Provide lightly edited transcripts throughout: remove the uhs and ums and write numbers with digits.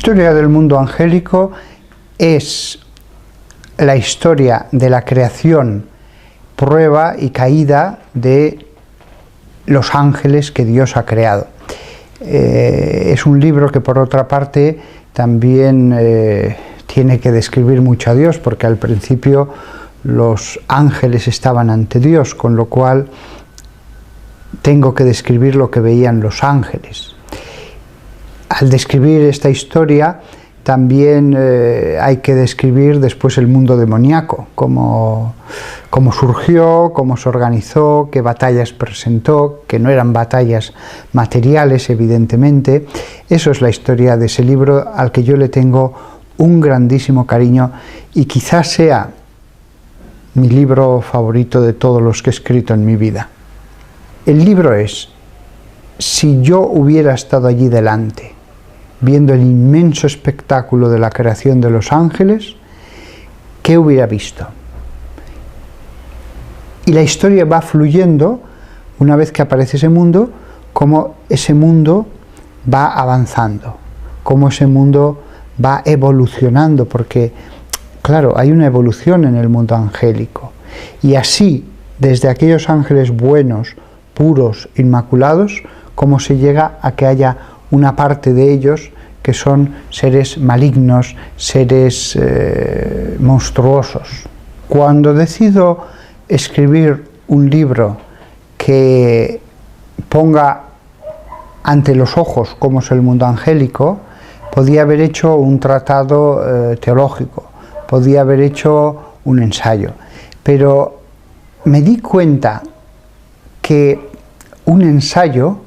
historia del mundo angélico es la historia de la creación, prueba y caída de los ángeles que Dios ha creado. Es un libro que, por otra parte, también tiene que describir mucho a Dios, porque al principio los ángeles estaban ante Dios, con lo cual tengo que describir lo que veían los ángeles. Al describir esta historia, también hay que describir después el mundo demoníaco, cómo surgió, cómo se organizó, qué batallas presentó, que no eran batallas materiales, evidentemente. Eso es la historia de ese libro, al que yo le tengo un grandísimo cariño, y quizás sea mi libro favorito de todos los que he escrito en mi vida. El libro es: si yo hubiera estado allí delante, viendo el inmenso espectáculo de la creación de los ángeles, ¿qué hubiera visto? Y la historia va fluyendo, una vez que aparece ese mundo, cómo ese mundo va avanzando, cómo ese mundo va evolucionando, porque, claro, hay una evolución en el mundo angélico. Y así, desde aquellos ángeles buenos, puros, inmaculados, cómo se llega a que haya una parte de ellos que son seres malignos, seres monstruosos. Cuando decido escribir un libro que ponga ante los ojos cómo es el mundo angélico, podía haber hecho un tratado teológico, podía haber hecho un ensayo, pero me di cuenta que un ensayo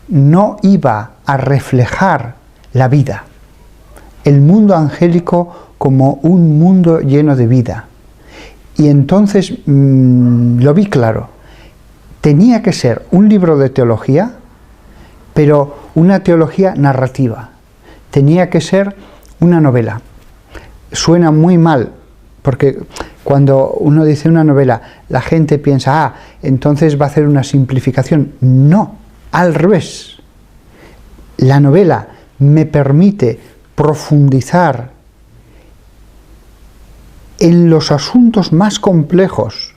no iba a reflejar la vida, el mundo angélico como un mundo lleno de vida. Y entonces lo vi claro, tenía que ser un libro de teología, pero una teología narrativa, tenía que ser una novela. Suena muy mal, porque cuando uno dice una novela, la gente piensa, entonces va a hacer una simplificación. No, al revés. La novela me permite profundizar en los asuntos más complejos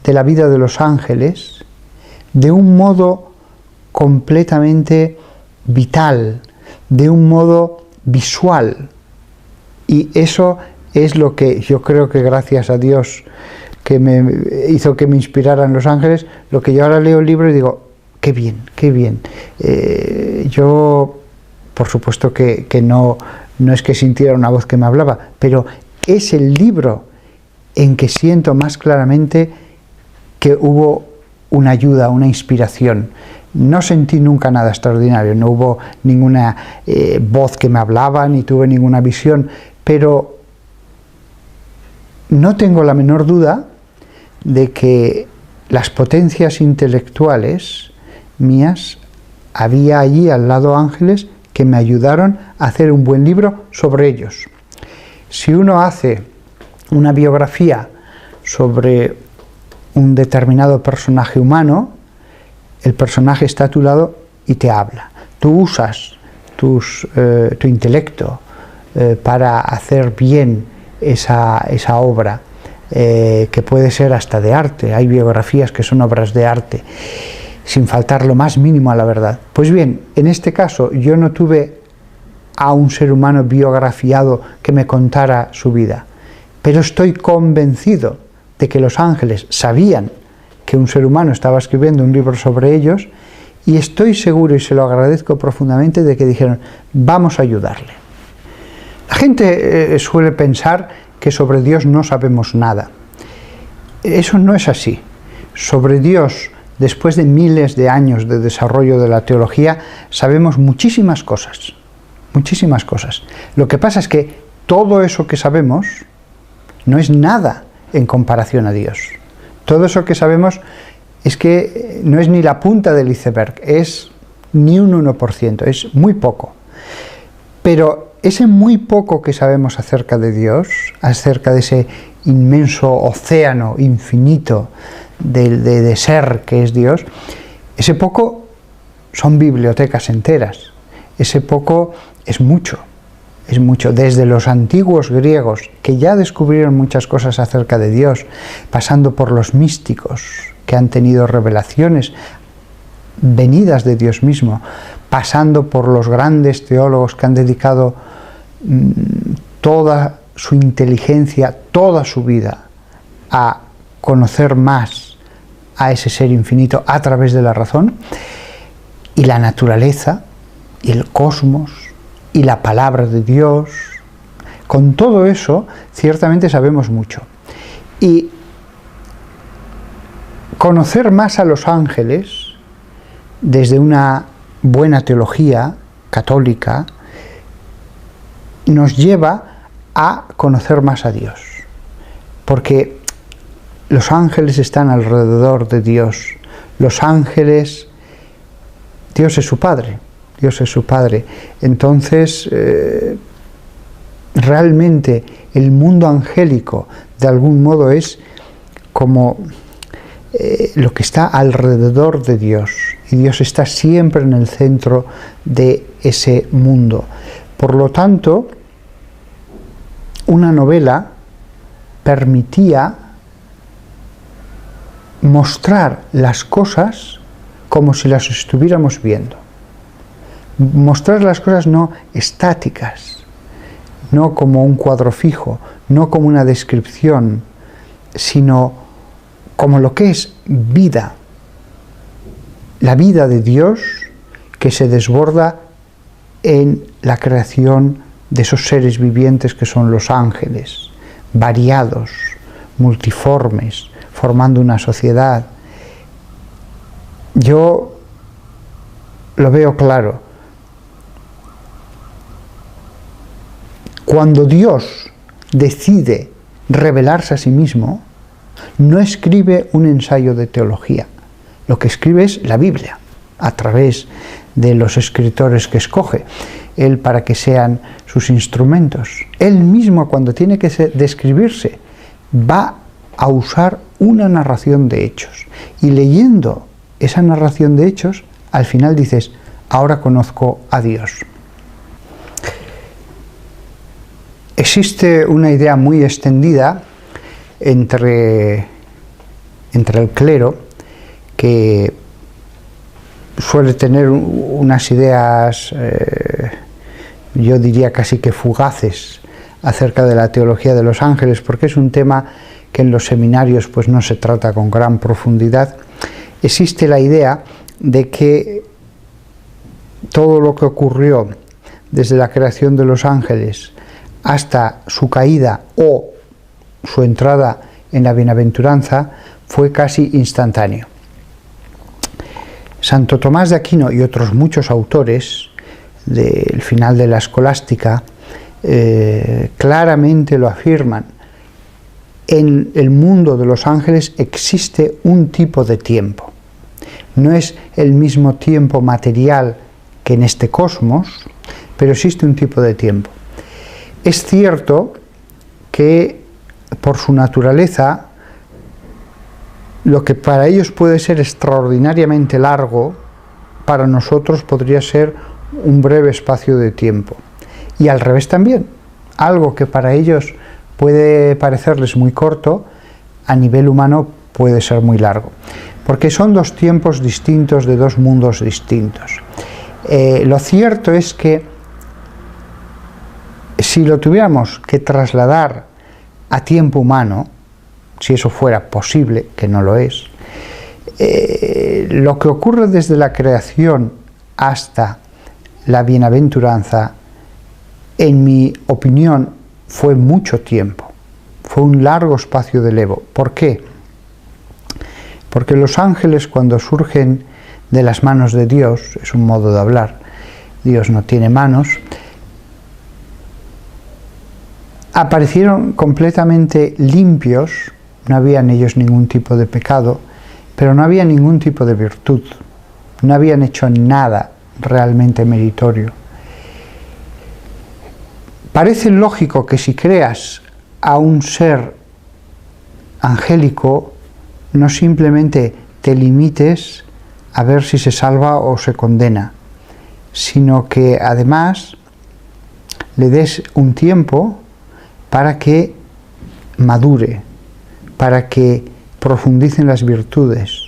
de la vida de los ángeles de un modo completamente vital, de un modo visual. Y eso es lo que yo creo que, gracias a Dios, que me hizo que me inspiraran los ángeles, lo que yo ahora leo el libro y digo, qué bien, qué bien. Yo, por supuesto que no es que sintiera una voz que me hablaba, pero es el libro en que siento más claramente que hubo una ayuda, una inspiración. No sentí nunca nada extraordinario, no hubo ninguna voz que me hablaba, ni tuve ninguna visión, pero no tengo la menor duda de que las potencias intelectuales mías, había allí al lado ángeles que me ayudaron a hacer un buen libro sobre ellos. Si uno hace una biografía sobre un determinado personaje humano, el personaje está a tu lado y te habla. Tú usas tu intelecto para hacer bien esa obra, que puede ser hasta de arte. Hay biografías que son obras de arte, sin faltar lo más mínimo a la verdad. Pues bien, en este caso yo no tuve a un ser humano biografiado que me contara su vida, pero estoy convencido de que los ángeles sabían que un ser humano estaba escribiendo un libro sobre ellos, y estoy seguro, y se lo agradezco profundamente, de que dijeron, vamos a ayudarle. La gente suele pensar que sobre Dios no sabemos nada. Eso no es así. Sobre Dios, después de miles de años de desarrollo de la teología, sabemos muchísimas cosas, muchísimas cosas. Lo que pasa es que todo eso que sabemos no es nada en comparación a Dios. Todo eso que sabemos es que no es ni la punta del iceberg, es ni un 1%, es muy poco. Pero ese muy poco que sabemos acerca de Dios, acerca de ese inmenso océano infinito de ser que es Dios, ese poco son bibliotecas enteras, ese poco es mucho. es mucho. Desde los antiguos griegos, que ya descubrieron muchas cosas acerca de Dios, pasando por los místicos, que han tenido revelaciones venidas de Dios mismo, pasando por los grandes teólogos que han dedicado toda su inteligencia, toda su vida a conocer más a ese ser infinito a través de la razón, y la naturaleza, y el cosmos, y la palabra de Dios. Con todo eso, ciertamente sabemos mucho. Y conocer más a los ángeles, desde una buena teología católica, nos lleva a conocer más a Dios. Porque los ángeles están alrededor de Dios. Los ángeles, Dios es su Padre. Dios es su Padre. Entonces, realmente el mundo angélico, de algún modo, es como lo que está alrededor de Dios. Y Dios está siempre en el centro de ese mundo. Por lo tanto, una novela permitía mostrar las cosas como si las estuviéramos viendo. Mostrar las cosas no estáticas, no como un cuadro fijo, no como una descripción, sino como lo que es vida. La vida de Dios que se desborda en la creación de esos seres vivientes que son los ángeles, variados, multiformes, formando una sociedad. Yo lo veo claro. Cuando Dios decide revelarse a sí mismo, no escribe un ensayo de teología. Lo que escribe es la Biblia, a través de los escritores que escoge Él para que sean sus instrumentos. Él mismo, cuando tiene que describirse, va a usar una narración de hechos. Y leyendo esa narración de hechos, al final dices, ahora conozco a Dios. Existe una idea muy extendida entre el clero, que suele tener unas ideas, yo diría casi que fugaces, acerca de la teología de los ángeles, porque es un tema que en los seminarios pues no se trata con gran profundidad. Existe la idea de que todo lo que ocurrió desde la creación de los ángeles hasta su caída o su entrada en la bienaventuranza fue casi instantáneo. Santo Tomás de Aquino y otros muchos autores del final de la escolástica claramente lo afirman. En el mundo de los ángeles existe un tipo de tiempo. No es el mismo tiempo material que en este cosmos, pero existe un tipo de tiempo. Es cierto que por su naturaleza, lo que para ellos puede ser extraordinariamente largo, para nosotros podría ser un breve espacio de tiempo. Y al revés también, algo que para ellos puede parecerles muy corto, a nivel humano puede ser muy largo. Porque son dos tiempos distintos de dos mundos distintos. Lo cierto es que si lo tuviéramos que trasladar a tiempo humano, si eso fuera posible, que no lo es, lo que ocurre desde la creación hasta la bienaventuranza, en mi opinión, fue mucho tiempo, fue un largo espacio de levo. ¿Por qué? Porque los ángeles, cuando surgen de las manos de Dios, es un modo de hablar, Dios no tiene manos, aparecieron completamente limpios, no había en ellos ningún tipo de pecado, pero no había ningún tipo de virtud, no habían hecho nada realmente meritorio. Parece lógico que si creas a un ser angélico, no simplemente te limites a ver si se salva o se condena, sino que además le des un tiempo para que madure, para que profundice en las virtudes,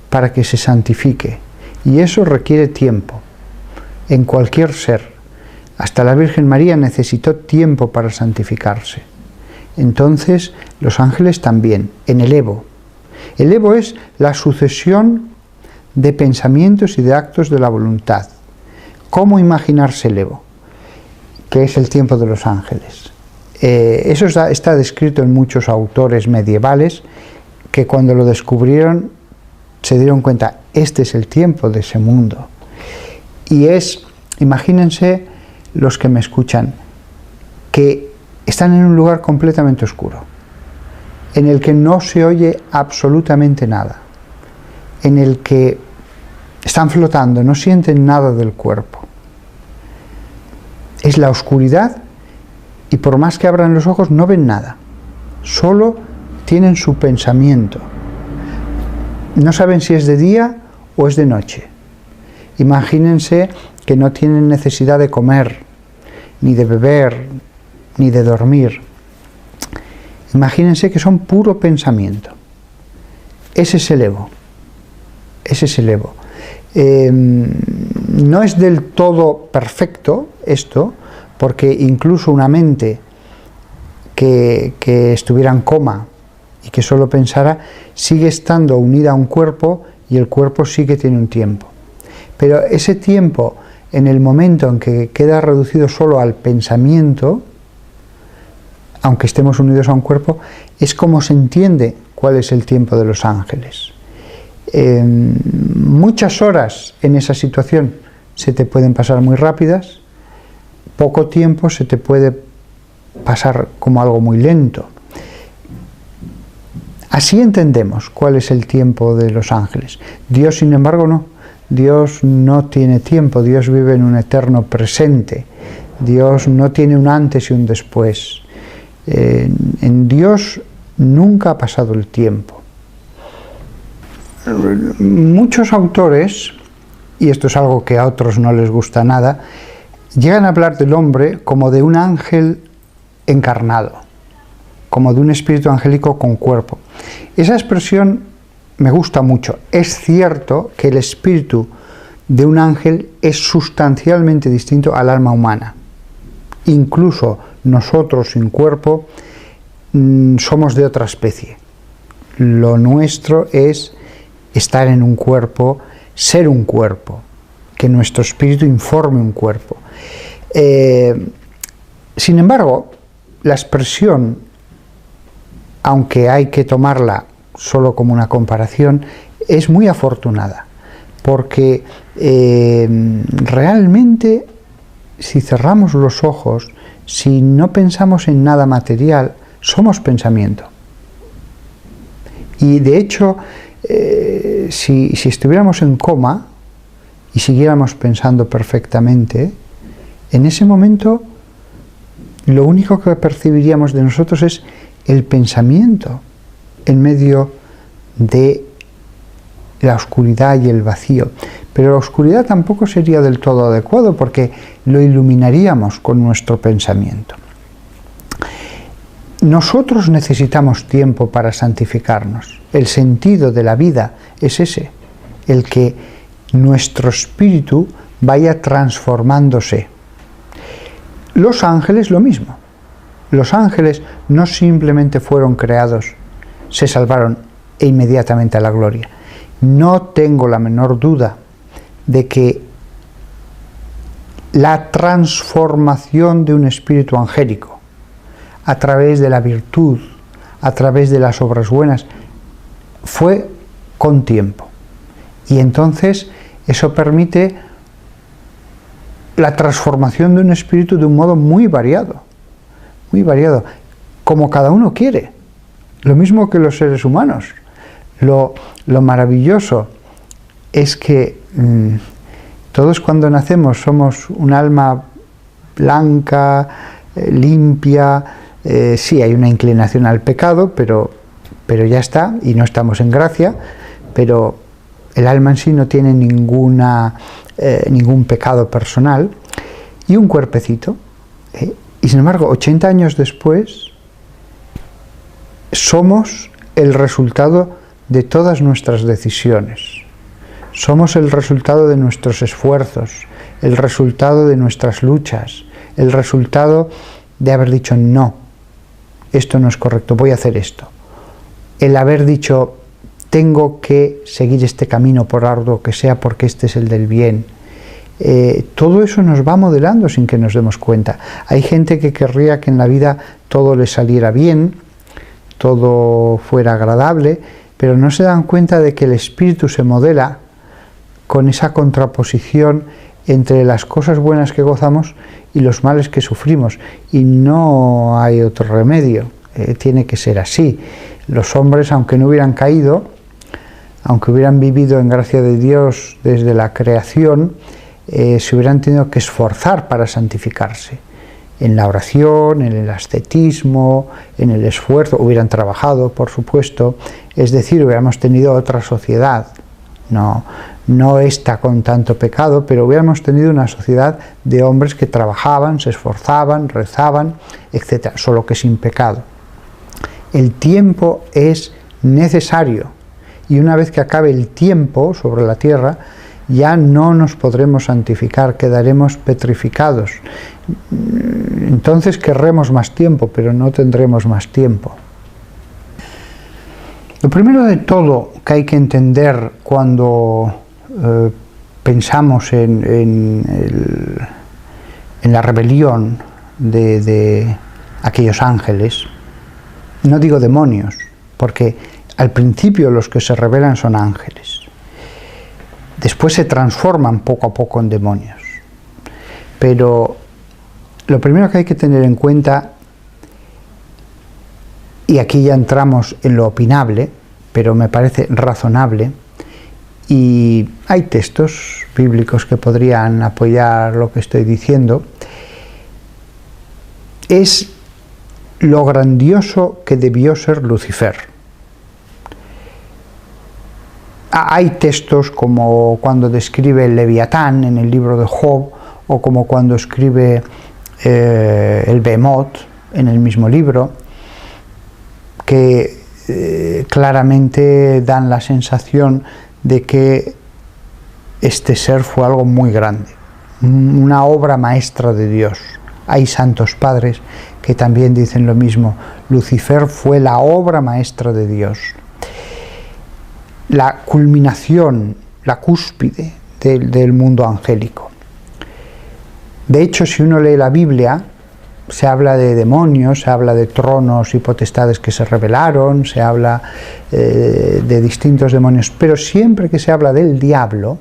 para que se santifique. Y eso requiere tiempo en cualquier ser. Hasta la Virgen María necesitó tiempo para santificarse. Entonces, los ángeles también, en el Evo. El Evo es la sucesión de pensamientos y de actos de la voluntad. ¿Cómo imaginarse el Evo? Que es el tiempo de los ángeles. Eso está descrito en muchos autores medievales que cuando lo descubrieron se dieron cuenta, este es el tiempo de ese mundo. Y imagínense los que me escuchan, que están en un lugar completamente oscuro, en el que no se oye absolutamente nada, en el que están flotando, no sienten nada del cuerpo. Es la oscuridad y por más que abran los ojos no ven nada, solo tienen su pensamiento. No saben si es de día o es de noche. Imagínense que no tienen necesidad de comer, ni de beber, ni de dormir. Imagínense que son puro pensamiento. Ese es el Evo. Ese es el Evo. No es del todo perfecto esto, porque incluso una mente que estuviera en coma y que solo pensara, sigue estando unida a un cuerpo y el cuerpo sí que tiene un tiempo. Pero ese tiempo, en el momento en que queda reducido solo al pensamiento, aunque estemos unidos a un cuerpo, es como se entiende cuál es el tiempo de los ángeles. Muchas horas en esa situación se te pueden pasar muy rápidas, poco tiempo se te puede pasar como algo muy lento. Así entendemos cuál es el tiempo de los ángeles. Dios, sin embargo, no. Dios no tiene tiempo, Dios vive en un eterno presente. Dios no tiene un antes y un después. En Dios nunca ha pasado el tiempo. Muchos autores, y esto es algo que a otros no les gusta nada, llegan a hablar del hombre como de un ángel encarnado, como de un espíritu angélico con cuerpo. Esa expresión me gusta mucho. Es cierto que el espíritu de un ángel es sustancialmente distinto al alma humana. Incluso nosotros sin cuerpo somos de otra especie. Lo nuestro es estar en un cuerpo, ser un cuerpo, que nuestro espíritu informe un cuerpo. Sin embargo, la expresión, aunque hay que tomarla solo como una comparación, es muy afortunada, porque realmente si cerramos los ojos, si no pensamos en nada material, somos pensamiento. Y de hecho, si estuviéramos en coma y siguiéramos pensando perfectamente, en ese momento lo único que percibiríamos de nosotros es el pensamiento en medio de la oscuridad y el vacío. Pero la oscuridad tampoco sería del todo adecuado porque lo iluminaríamos con nuestro pensamiento. Nosotros necesitamos tiempo para santificarnos. El sentido de la vida es ese, el que nuestro espíritu vaya transformándose. Los ángeles lo mismo. Los ángeles no simplemente fueron creados, se salvaron e inmediatamente a la gloria. No tengo la menor duda de que la transformación de un espíritu angélico a través de la virtud, a través de las obras buenas, fue con tiempo. Y entonces eso permite la transformación de un espíritu de un modo muy variado, como cada uno quiere. Lo mismo que los seres humanos. Lo maravilloso es que todos cuando nacemos somos un alma blanca, limpia. Sí, hay una inclinación al pecado, pero ya está, y no estamos en gracia, pero el alma en sí no tiene ningún pecado personal, y un cuerpecito, Y sin embargo, 80 años después, somos el resultado de todas nuestras decisiones. Somos el resultado de nuestros esfuerzos, el resultado de nuestras luchas, el resultado de haber dicho no, esto no es correcto, voy a hacer esto. El haber dicho tengo que seguir este camino por arduo que sea porque este es el del bien. Todo eso nos va modelando sin que nos demos cuenta. Hay gente que querría que en la vida todo le saliera bien, todo fuera agradable, pero no se dan cuenta de que el espíritu se modela con esa contraposición entre las cosas buenas que gozamos y los males que sufrimos, y no hay otro remedio, tiene que ser así. Los hombres, aunque no hubieran caído, aunque hubieran vivido en gracia de Dios desde la creación, se hubieran tenido que esforzar para santificarse. En la oración, en el ascetismo, en el esfuerzo, hubieran trabajado, por supuesto, es decir, hubiéramos tenido otra sociedad, no esta con tanto pecado, pero hubiéramos tenido una sociedad de hombres que trabajaban, se esforzaban, rezaban, etc., solo que sin pecado. El tiempo es necesario, y una vez que acabe el tiempo sobre la tierra, ya no nos podremos santificar, quedaremos petrificados. Entonces querremos más tiempo, pero no tendremos más tiempo. Lo primero de todo que hay que entender cuando pensamos en la rebelión de aquellos ángeles, no digo demonios, porque al principio los que se rebelan son ángeles. Después se transforman poco a poco en demonios. Pero lo primero que hay que tener en cuenta, y aquí ya entramos en lo opinable, pero me parece razonable, y hay textos bíblicos que podrían apoyar lo que estoy diciendo, es lo grandioso que debió ser Lucifer. Hay textos como cuando describe el Leviatán en el libro de Job, o como cuando escribe el Behemoth en el mismo libro, que claramente dan la sensación de que este ser fue algo muy grande, una obra maestra de Dios. Hay santos padres que también dicen lo mismo: Lucifer fue la obra maestra de Dios. La culminación, la cúspide del mundo angélico. De hecho, si uno lee la Biblia, se habla de demonios, se habla de tronos y potestades que se rebelaron, se habla de distintos demonios, pero siempre que se habla del diablo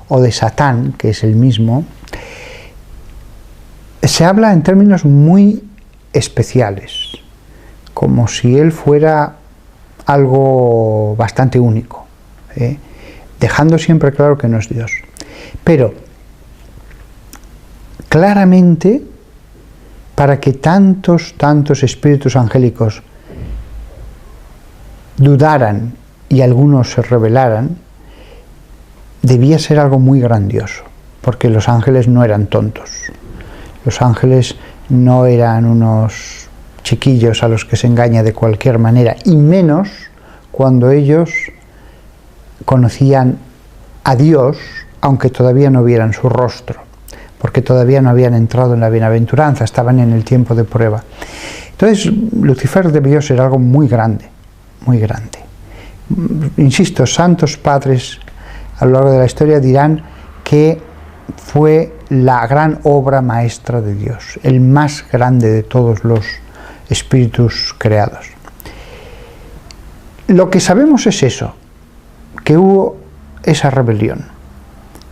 o de Satán, que es el mismo, se habla en términos muy especiales, como si él fuera algo bastante único, dejando siempre claro que no es Dios. Pero claramente, para que tantos espíritus angélicos dudaran y algunos se rebelaran, debía ser algo muy grandioso, porque los ángeles no eran tontos. Los ángeles no eran unos chiquillos a los que se engaña de cualquier manera, y menos cuando ellos conocían a Dios, aunque todavía no vieran su rostro, porque todavía no habían entrado en la bienaventuranza, estaban en el tiempo de prueba. Entonces, Lucifer debió ser algo muy grande, muy grande. Insisto, santos padres a lo largo de la historia dirán que fue la gran obra maestra de Dios, el más grande de todos los espíritus creados. Lo que sabemos es eso, que hubo esa rebelión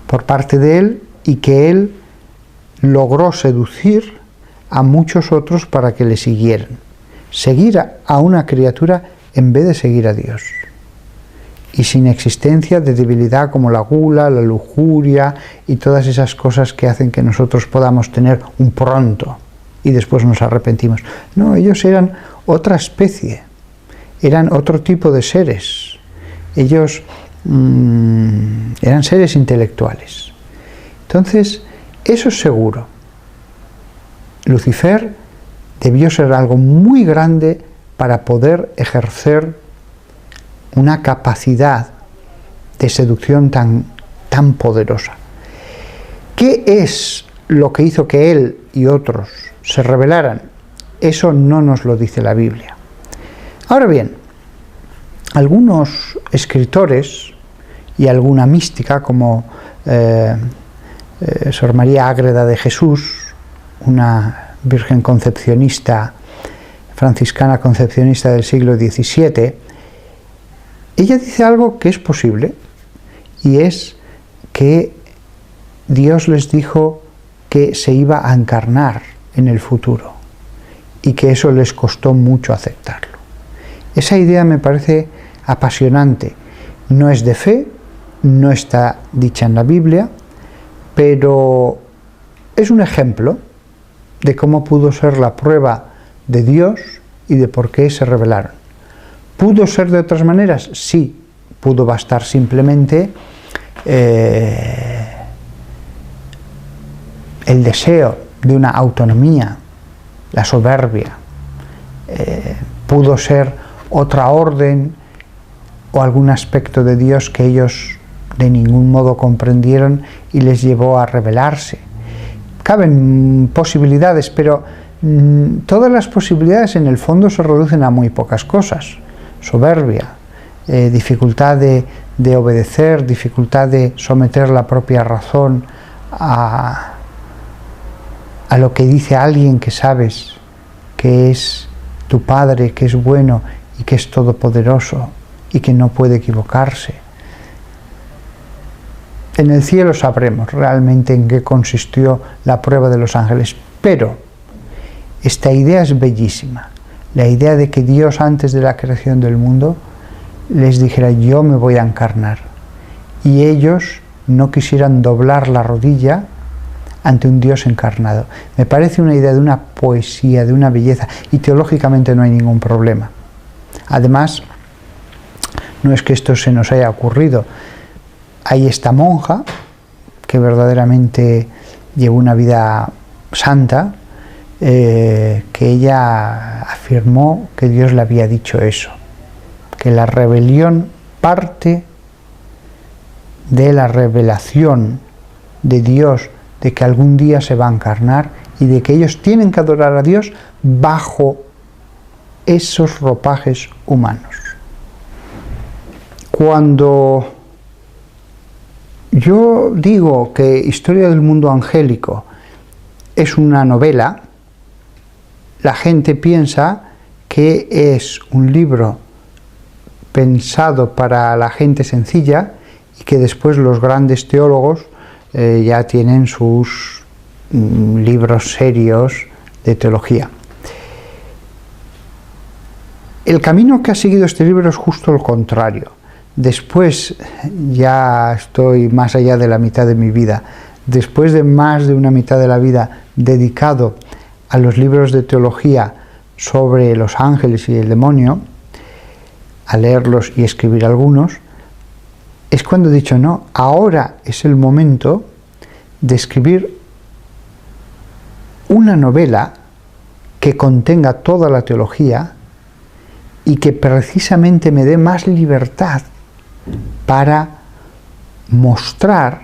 por parte de él y que él logró seducir a muchos otros para que le siguieran. Seguir a una criatura en vez de seguir a Dios. Y sin existencia de debilidad como la gula, la lujuria y todas esas cosas que hacen que nosotros podamos tener un pronto y después nos arrepentimos. No, ellos eran otra especie, eran otro tipo de seres. Ellos eran seres intelectuales. Entonces, eso es seguro. Lucifer debió ser algo muy grande para poder ejercer una capacidad de seducción tan poderosa. ¿Qué es lo que hizo que él y otros se rebelaran? Eso no nos lo dice la Biblia. Ahora bien, algunos escritores y alguna mística como Sor María Ágreda de Jesús, una virgen concepcionista, franciscana concepcionista del siglo XVII, ella dice algo que es posible, y es que Dios les dijo que se iba a encarnar en el futuro y que eso les costó mucho aceptarlo. Esa idea me parece apasionante. No es de fe, no está dicha en la Biblia, pero es un ejemplo de cómo pudo ser la prueba de Dios y de por qué se rebelaron. ¿Pudo ser de otras maneras? Sí, pudo bastar simplemente el deseo de una autonomía, la soberbia. Pudo ser otra orden o algún aspecto de Dios que ellos de ningún modo comprendieron y les llevó a rebelarse. Caben posibilidades, pero todas las posibilidades en el fondo se reducen a muy pocas cosas. Soberbia, dificultad de obedecer, dificultad de someter la propia razón a lo que dice alguien que sabes que es tu Padre, que es bueno y que es todopoderoso y que no puede equivocarse. En el cielo sabremos realmente en qué consistió la prueba de los ángeles, pero esta idea es bellísima, la idea de que Dios antes de la creación del mundo les dijera: yo me voy a encarnar, y ellos no quisieran doblar la rodilla ante un Dios encarnado. Me parece una idea de una poesía, de una belleza, y teológicamente no hay ningún problema. Además, no es que esto se nos haya ocurrido. Hay esta monja que verdaderamente llevó una vida santa, que ella afirmó que Dios le había dicho eso, que la rebelión parte de la revelación de Dios de que algún día se va a encarnar y de que ellos tienen que adorar a Dios bajo esos ropajes humanos. Cuando yo digo que Historia del Mundo Angélico es una novela, la gente piensa que es un libro pensado para la gente sencilla y que después los grandes teólogos ya tienen sus libros serios de teología. El camino que ha seguido este libro es justo lo contrario. Después, ya estoy más allá de la mitad de mi vida, después de más de una mitad de la vida dedicado a los libros de teología sobre los ángeles y el demonio, a leerlos y escribir algunos, es cuando he dicho: no, ahora es el momento de escribir una novela que contenga toda la teología y que precisamente me dé más libertad para mostrar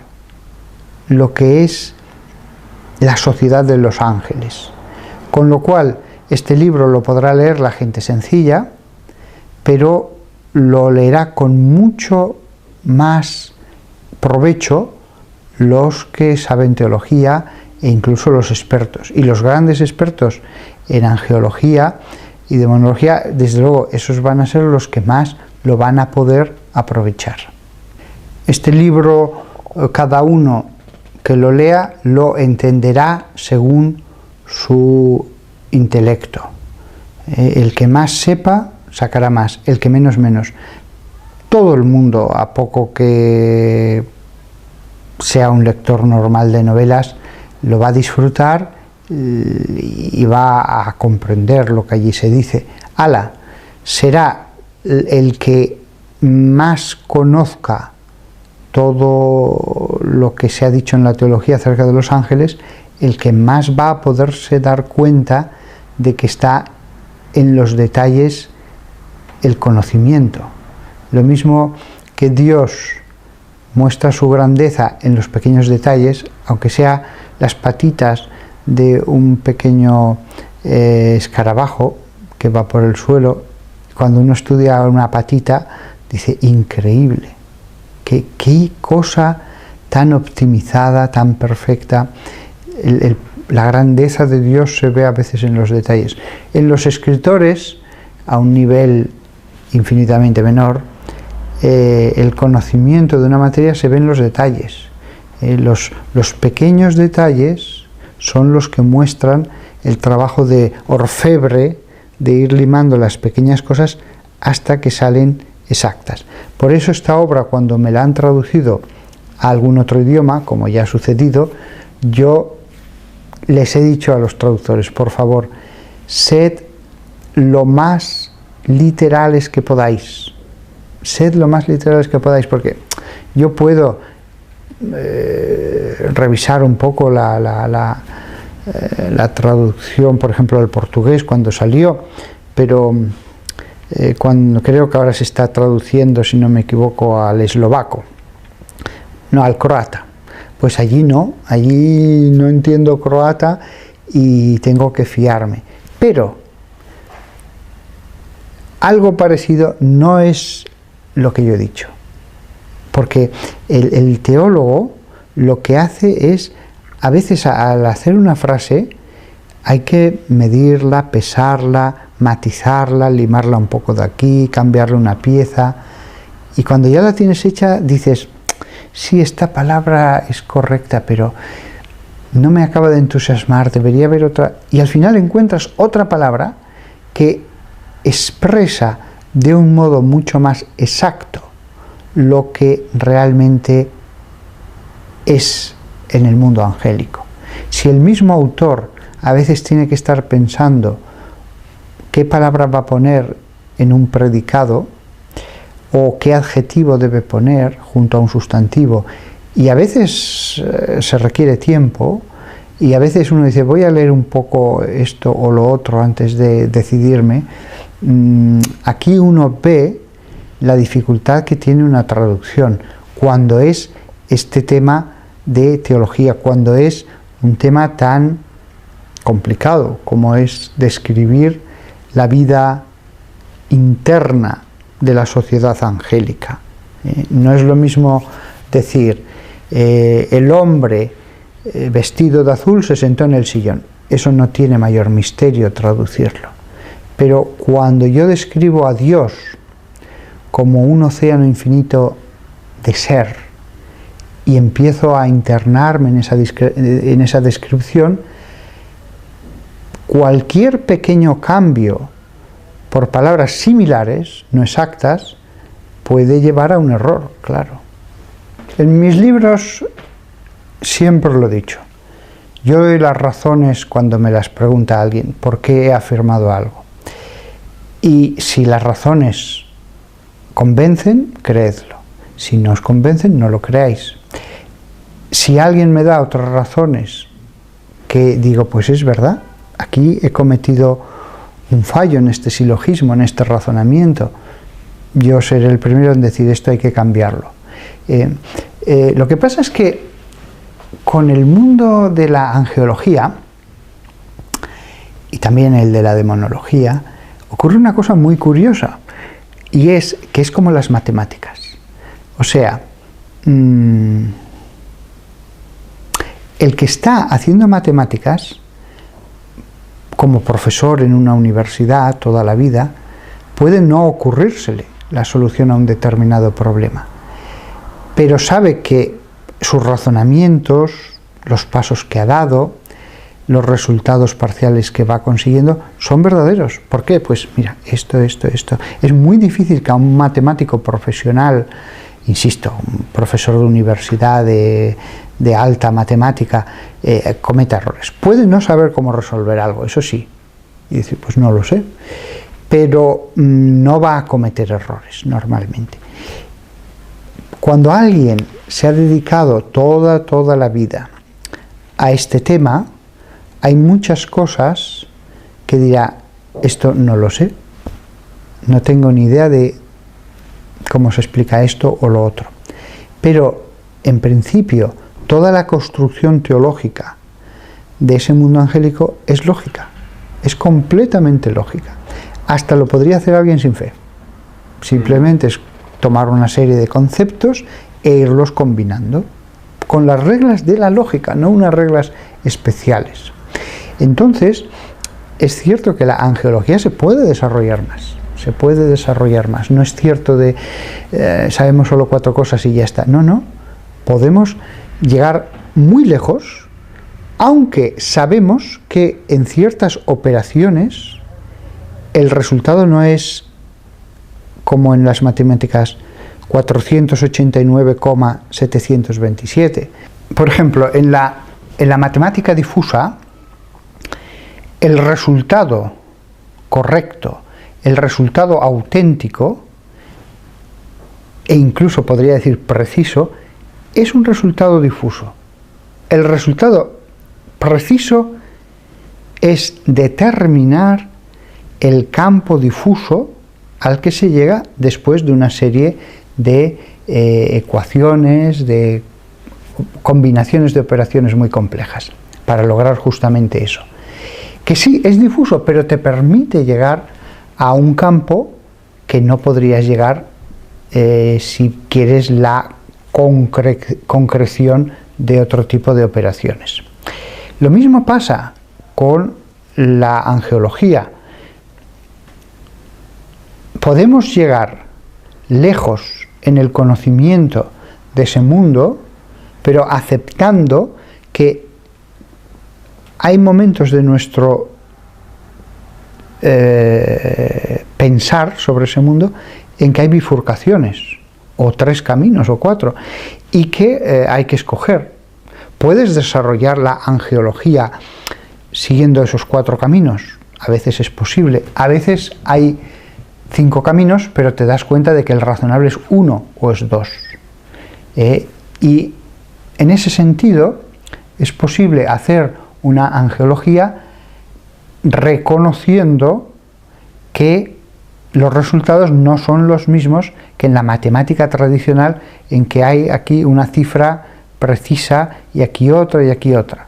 lo que es la sociedad de los ángeles. Con lo cual, este libro lo podrá leer la gente sencilla, pero lo leerá con mucho más provecho los que saben teología e incluso los expertos. Y los grandes expertos en angelología y demonología, desde luego, esos van a ser los que más lo van a poder aprovechar. Este libro, cada uno que lo lea lo entenderá según su intelecto. El que más sepa sacará más, el que menos menos. Todo el mundo, a poco que sea un lector normal de novelas, lo va a disfrutar y va a comprender lo que allí se dice. Será el que más conozca todo lo que se ha dicho en la teología acerca de los ángeles, el que más va a poderse dar cuenta de que está en los detalles el conocimiento. Lo mismo que Dios muestra su grandeza en los pequeños detalles, aunque sea las patitas de un pequeño escarabajo que va por el suelo. Cuando uno estudia una patita, dice, increíble, qué cosa tan optimizada, tan perfecta. La grandeza de Dios se ve a veces en los detalles. En los escritores, a un nivel infinitamente menor, el conocimiento de una materia se ve en los detalles. Los pequeños detalles son los que muestran el trabajo de orfebre, de ir limando las pequeñas cosas hasta que salen exactas. Por eso esta obra, cuando me la han traducido a algún otro idioma, como ya ha sucedido, yo les he dicho a los traductores, por favor, sed lo más literales que podáis. Sed lo más literales que podáis, porque yo puedo revisar un poco la traducción, por ejemplo, al portugués cuando salió, pero creo que ahora se está traduciendo, si no me equivoco, al eslovaco, no, al croata. Pues allí no entiendo croata y tengo que fiarme. Pero algo parecido no es lo que yo he dicho, porque el teólogo lo que hace es, a veces al hacer una frase, hay que medirla, pesarla, matizarla, limarla un poco de aquí, cambiarle una pieza, y cuando ya la tienes hecha dices, sí, esta palabra es correcta, pero no me acaba de entusiasmar, debería haber otra, y al final encuentras otra palabra que expresa de un modo mucho más exacto lo que realmente es en el mundo angélico. Si el mismo autor a veces tiene que estar pensando qué palabra va a poner en un predicado o qué adjetivo debe poner junto a un sustantivo, y a veces se requiere tiempo, y a veces uno dice, voy a leer un poco esto o lo otro antes de decidirme, aquí uno ve la dificultad que tiene una traducción cuando es este tema de teología, cuando es un tema tan complicado como es describir la vida interna de la sociedad angélica. No es lo mismo decir, el hombre vestido de azul se sentó en el sillón. Eso no tiene mayor misterio traducirlo. Pero cuando yo describo a Dios como un océano infinito de ser y empiezo a internarme en esa descripción, cualquier pequeño cambio por palabras similares, no exactas, puede llevar a un error, claro. En mis libros siempre lo he dicho. Yo doy las razones cuando me las pregunta alguien, ¿por qué he afirmado algo? Y si las razones convencen, creedlo. Si no os convencen, no lo creáis. Si alguien me da otras razones que digo, pues es verdad, aquí he cometido un fallo en este silogismo, en este razonamiento, yo seré el primero en decir esto hay que cambiarlo. Lo que pasa es que con el mundo de la angeología y también el de la demonología ocurre una cosa muy curiosa, y es que es como las matemáticas. O sea, el que está haciendo matemáticas como profesor en una universidad toda la vida, puede no ocurrírsele la solución a un determinado problema, pero sabe que sus razonamientos, los pasos que ha dado, los resultados parciales que va consiguiendo son verdaderos. ¿Por qué? Pues mira, esto. Es muy difícil que a un matemático profesional, insisto, un profesor de universidad de alta matemática, cometa errores. Puede no saber cómo resolver algo, eso sí, y decir, pues no lo sé, pero no va a cometer errores normalmente. Cuando alguien se ha dedicado toda la vida a este tema, hay muchas cosas que dirá, esto no lo sé, no tengo ni idea de cómo se explica esto o lo otro. Pero, en principio, toda la construcción teológica de ese mundo angélico es lógica, es completamente lógica. Hasta lo podría hacer alguien sin fe. Simplemente es tomar una serie de conceptos e irlos combinando con las reglas de la lógica, no unas reglas especiales. Entonces, es cierto que la angeología se puede desarrollar más. Se puede desarrollar más. No es cierto de sabemos solo 4 cosas y ya está. No, no. Podemos llegar muy lejos, aunque sabemos que en ciertas operaciones el resultado no es como en las matemáticas 489,727. Por ejemplo, en la matemática difusa, el resultado correcto, el resultado auténtico, e incluso podría decir preciso, es un resultado difuso. El resultado preciso es determinar el campo difuso al que se llega después de una serie de ecuaciones, de combinaciones de operaciones muy complejas, para lograr justamente eso. Que sí, es difuso, pero te permite llegar a un campo que no podrías llegar si quieres la concreción de otro tipo de operaciones. Lo mismo pasa con la angeología. Podemos llegar lejos en el conocimiento de ese mundo, pero aceptando que hay momentos de nuestro pensar sobre ese mundo en que hay bifurcaciones, o 3 caminos, o 4, y que hay que escoger. Puedes desarrollar la angeología siguiendo esos 4 caminos, a veces es posible, a veces hay 5 caminos, pero te das cuenta de que el razonable es 1 o es 2. Y en ese sentido es posible hacer una angeología reconociendo que los resultados no son los mismos que en la matemática tradicional, en que hay aquí una cifra precisa y aquí otra y aquí otra.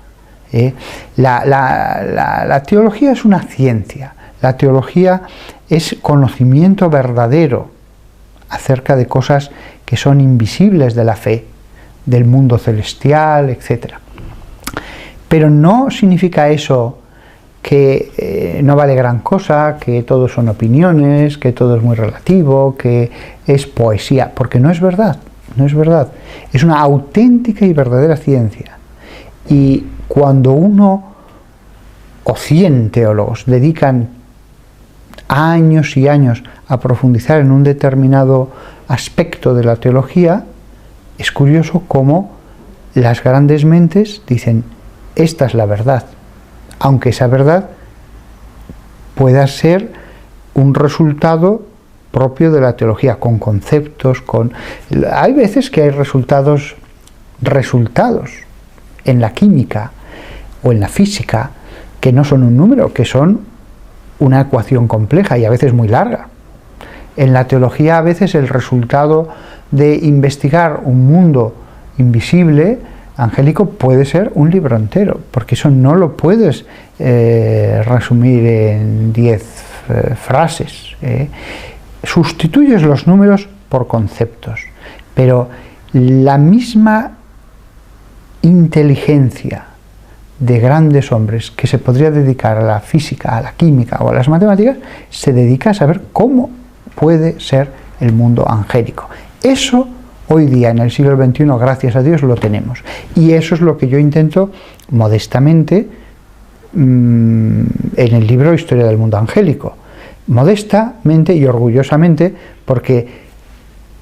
La teología es una ciencia. La teología es conocimiento verdadero acerca de cosas que son invisibles de la fe, del mundo celestial, etc. Pero no significa eso que no vale gran cosa, que todo son opiniones, que todo es muy relativo, que es poesía, porque no es verdad, no es verdad. Es una auténtica y verdadera ciencia. Y cuando uno o 100 teólogos dedican años y años a profundizar en un determinado aspecto de la teología, es curioso cómo las grandes mentes dicen, esta es la verdad, aunque esa verdad pueda ser un resultado propio de la teología, con conceptos, Hay veces que hay resultados en la química o en la física que no son un número, que son una ecuación compleja y a veces muy larga. En la teología a veces el resultado de investigar un mundo invisible, angélico, puede ser un libro entero, porque eso no lo puedes resumir en 10 frases. Sustituyes los números por conceptos, pero la misma inteligencia de grandes hombres que se podría dedicar a la física, a la química o a las matemáticas, se dedica a saber cómo puede ser el mundo angélico. Eso hoy día, en el siglo XXI, gracias a Dios, lo tenemos. Y eso es lo que yo intento modestamente en el libro Historia del Mundo Angélico. Modestamente y orgullosamente, porque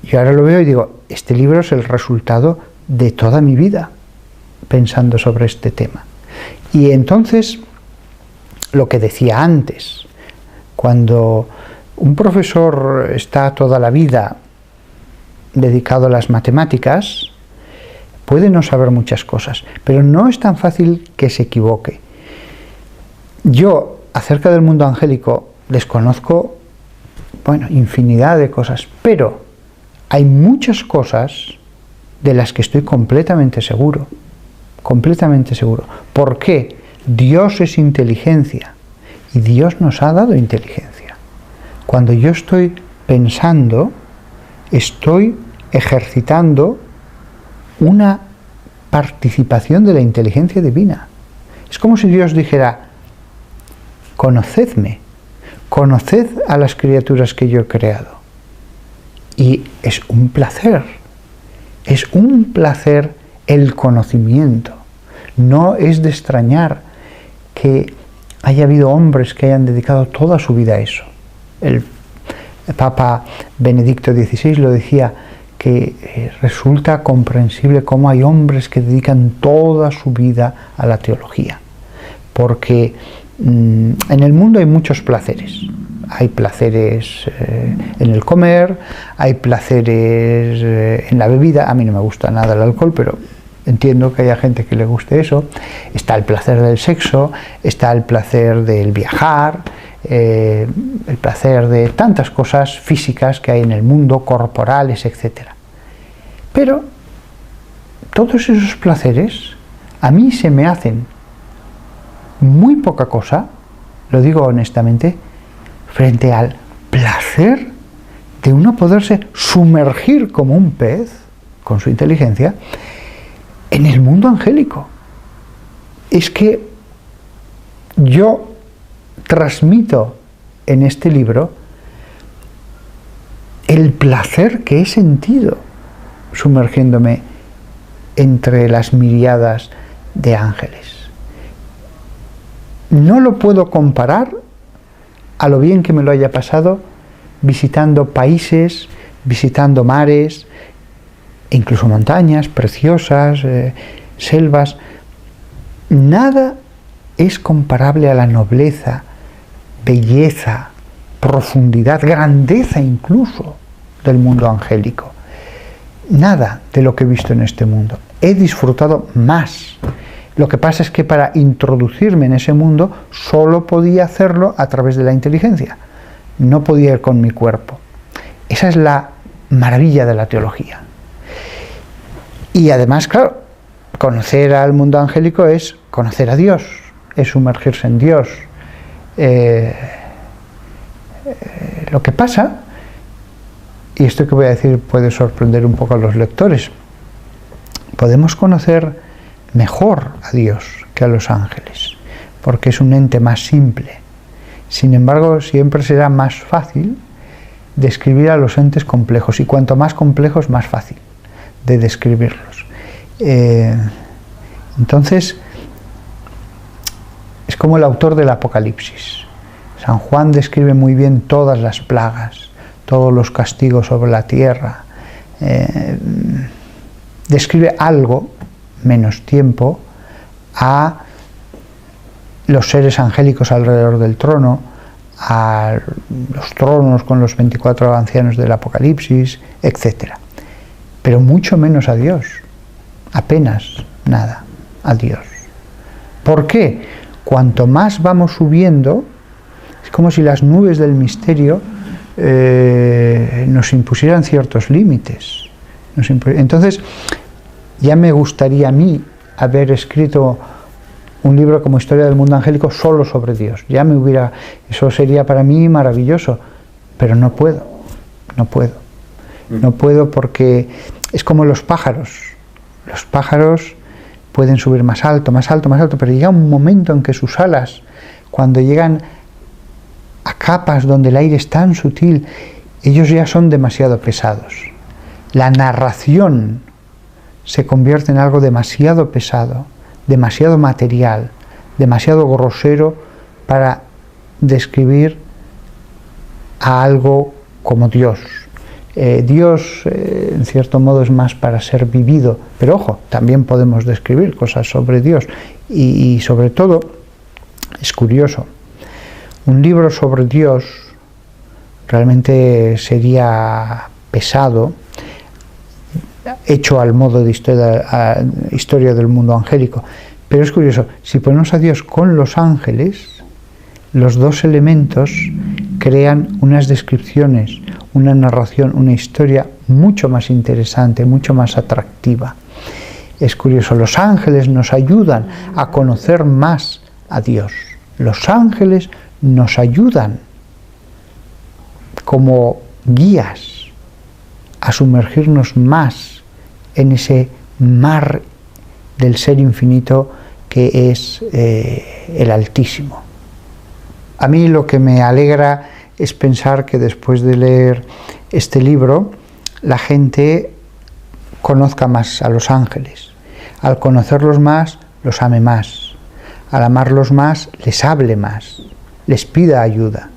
yo ahora lo veo y digo, este libro es el resultado de toda mi vida pensando sobre este tema. Y entonces, lo que decía antes, cuando un profesor está toda la vida dedicado a las matemáticas, puede no saber muchas cosas, pero no es tan fácil que se equivoque. Yo, acerca del mundo angélico, desconozco, infinidad de cosas, pero hay muchas cosas de las que estoy completamente seguro. Completamente seguro. ¿Por qué? Dios es inteligencia y Dios nos ha dado inteligencia. Cuando yo estoy pensando, estoy ejercitando una participación de la inteligencia divina. Es como si Dios dijera: conocedme, conoced a las criaturas que yo he creado. Y es un placer el conocimiento. No es de extrañar que haya habido hombres que hayan dedicado toda su vida a eso. El Papa Benedicto XVI lo decía, que resulta comprensible cómo hay hombres que dedican toda su vida a la teología. Porque en el mundo hay muchos placeres. Hay placeres en el comer, hay placeres en la bebida. A mí no me gusta nada el alcohol, pero entiendo que haya gente que le guste eso. Está el placer del sexo, está el placer del viajar, el placer de tantas cosas físicas que hay en el mundo, corporales, etc. Pero todos esos placeres a mí se me hacen muy poca cosa, lo digo honestamente, frente al placer de uno poderse sumergir como un pez, con su inteligencia, en el mundo angélico. Es que yo transmito en este libro el placer que he sentido sumergiéndome entre las miriadas de ángeles. No lo puedo comparar a lo bien que me lo haya pasado visitando países, visitando mares, incluso montañas preciosas, selvas. Nada es comparable a la nobleza, belleza, profundidad, grandeza incluso del mundo angélico. Nada de lo que he visto en este mundo. He disfrutado más. Lo que pasa es que para introducirme en ese mundo solo podía hacerlo a través de la inteligencia. No podía ir con mi cuerpo. Esa es la maravilla de la teología. Y además, claro, conocer al mundo angélico es conocer a Dios, es sumergirse en Dios. Lo que pasa, y esto que voy a decir puede sorprender un poco a los lectores, podemos conocer mejor a Dios que a los ángeles, porque es un ente más simple. Sin embargo, siempre será más fácil describir a los entes complejos, y cuanto más complejos, más fácil de describirlos. Entonces, es como el autor del Apocalipsis. San Juan describe muy bien todas las plagas, todos los castigos sobre la tierra. Describe algo, menos tiempo, a los seres angélicos alrededor del trono, a los tronos con los 24 ancianos del Apocalipsis, etc. Pero mucho menos a Dios, apenas nada a Dios. ¿Por qué? Cuanto más vamos subiendo, es como si las nubes del misterio nos impusieran ciertos límites. Entonces, ya me gustaría a mí haber escrito un libro como Historia del Mundo Angélico solo sobre Dios. Eso sería para mí maravilloso, pero no puedo. No puedo porque es como los pájaros. Los pájaros pueden subir más alto, pero llega un momento en que sus alas, cuando llegan a capas donde el aire es tan sutil, ellos ya son demasiado pesados. La narración se convierte en algo demasiado pesado, demasiado material, demasiado grosero para describir a algo como Dios. Dios, en cierto modo, es más para ser vivido, pero ojo, también podemos describir cosas sobre Dios, y sobre todo, es curioso, un libro sobre Dios realmente sería pesado. hecho al modo de historia del mundo angélico. Pero es curioso, si ponemos a Dios con los ángeles, los dos elementos crean unas descripciones, una narración, una historia mucho más interesante, mucho más atractiva. Es curioso, los ángeles nos ayudan a conocer más a Dios. Los ángeles nos ayudan como guías a sumergirnos más en ese mar del ser infinito que es el Altísimo. A mí lo que me alegra es pensar que después de leer este libro la gente conozca más a los ángeles. Al conocerlos más, los ame más. Al amarlos más, les hable más, les pida ayuda.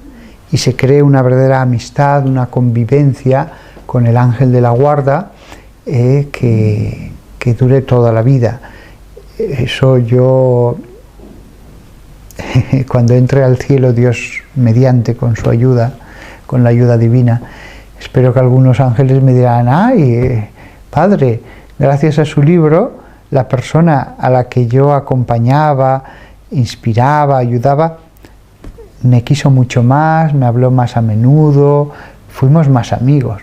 Y se cree una verdadera amistad, una convivencia con el ángel de la guarda que dure toda la vida. Eso yo, cuando entre al cielo, Dios mediante, con su ayuda, con la ayuda divina, espero que algunos ángeles me dirán: ay, Padre, gracias a su libro, la persona a la que yo acompañaba, inspiraba, ayudaba, me quiso mucho más, me habló más a menudo, fuimos más amigos.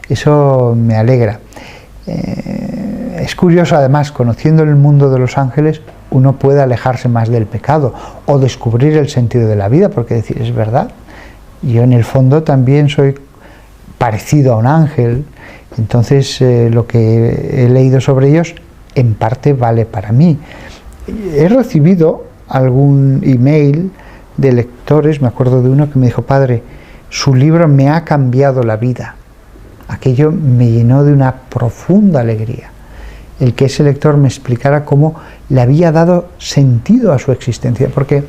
Eso me alegra. Es curioso, además, conociendo el mundo de los ángeles, uno puede alejarse más del pecado o descubrir el sentido de la vida, porque decir, es verdad, yo en el fondo también soy parecido a un ángel, entonces lo que he leído sobre ellos en parte vale para mí. He recibido algún email de lectores, me acuerdo de uno que me dijo: Padre, su libro me ha cambiado la vida. Aquello me llenó de una profunda alegría, el que ese lector me explicara cómo le había dado sentido a su existencia, porque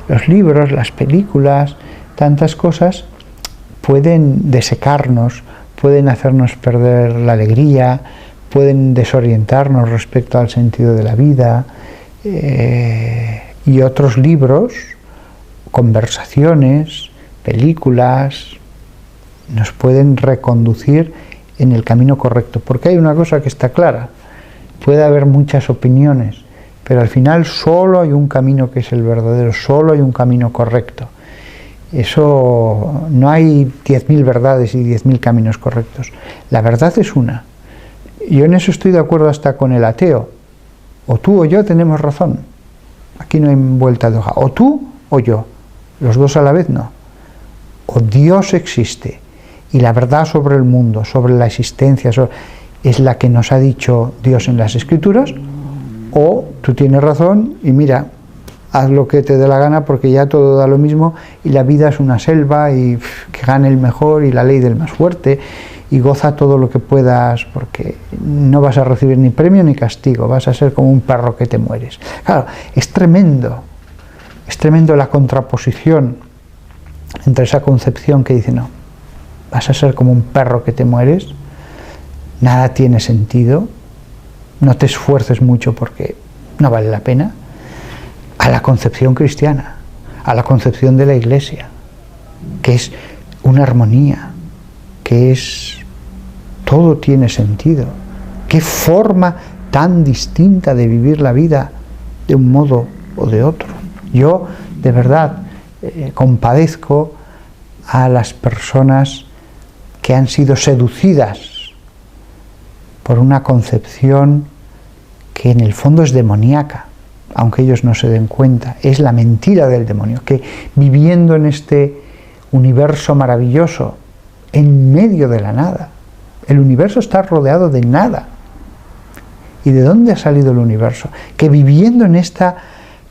los libros, las películas, tantas cosas pueden desecarnos, pueden hacernos perder la alegría, pueden desorientarnos respecto al sentido de la vida, y otros libros, conversaciones, películas, nos pueden reconducir en el camino correcto, porque hay una cosa que está clara: puede haber muchas opiniones, pero al final solo hay un camino que es el verdadero, solo hay un camino correcto. Eso, no hay 10.000 verdades y 10.000 caminos correctos. La verdad es una. Yo en eso estoy de acuerdo hasta con el ateo. O tú o yo tenemos razón. Aquí no hay vuelta de hoja. O tú o yo. Los dos a la vez no. O Dios existe y la verdad sobre el mundo, sobre la existencia, es la que nos ha dicho Dios en las Escrituras, o tú tienes razón y mira, haz lo que te dé la gana porque ya todo da lo mismo y la vida es una selva y que gane el mejor y la ley del más fuerte, y goza todo lo que puedas porque no vas a recibir ni premio ni castigo, vas a ser como un perro que te mueres. Claro, es tremendo la contraposición entre esa concepción que dice: no, vas a ser como un perro que te mueres, nada tiene sentido, no te esfuerces mucho porque no vale la pena, a la concepción cristiana, a la concepción de la Iglesia, que es una armonía, que es todo tiene sentido. Qué forma tan distinta de vivir la vida, de un modo o de otro. Yo de verdad compadezco a las personas que han sido seducidas por una concepción que en el fondo es demoníaca, aunque ellos no se den cuenta. Es la mentira del demonio, que viviendo en este universo maravilloso, en medio de la nada, el universo está rodeado de nada. ¿Y de dónde ha salido el universo? Que viviendo en esta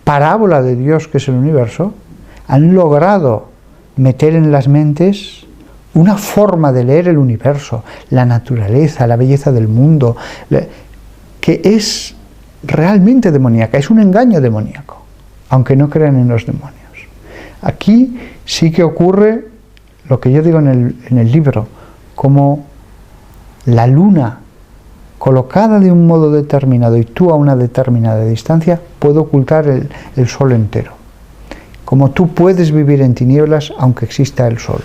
parábola de Dios que es el universo, han logrado meter en las mentes una forma de leer el universo, la naturaleza, la belleza del mundo, que es realmente demoníaca, es un engaño demoníaco, aunque no crean en los demonios. Aquí sí que ocurre lo que yo digo en el libro, como la luna colocada de un modo determinado y tú a una determinada distancia puede ocultar el sol entero. Como tú puedes vivir en tinieblas aunque exista el sol.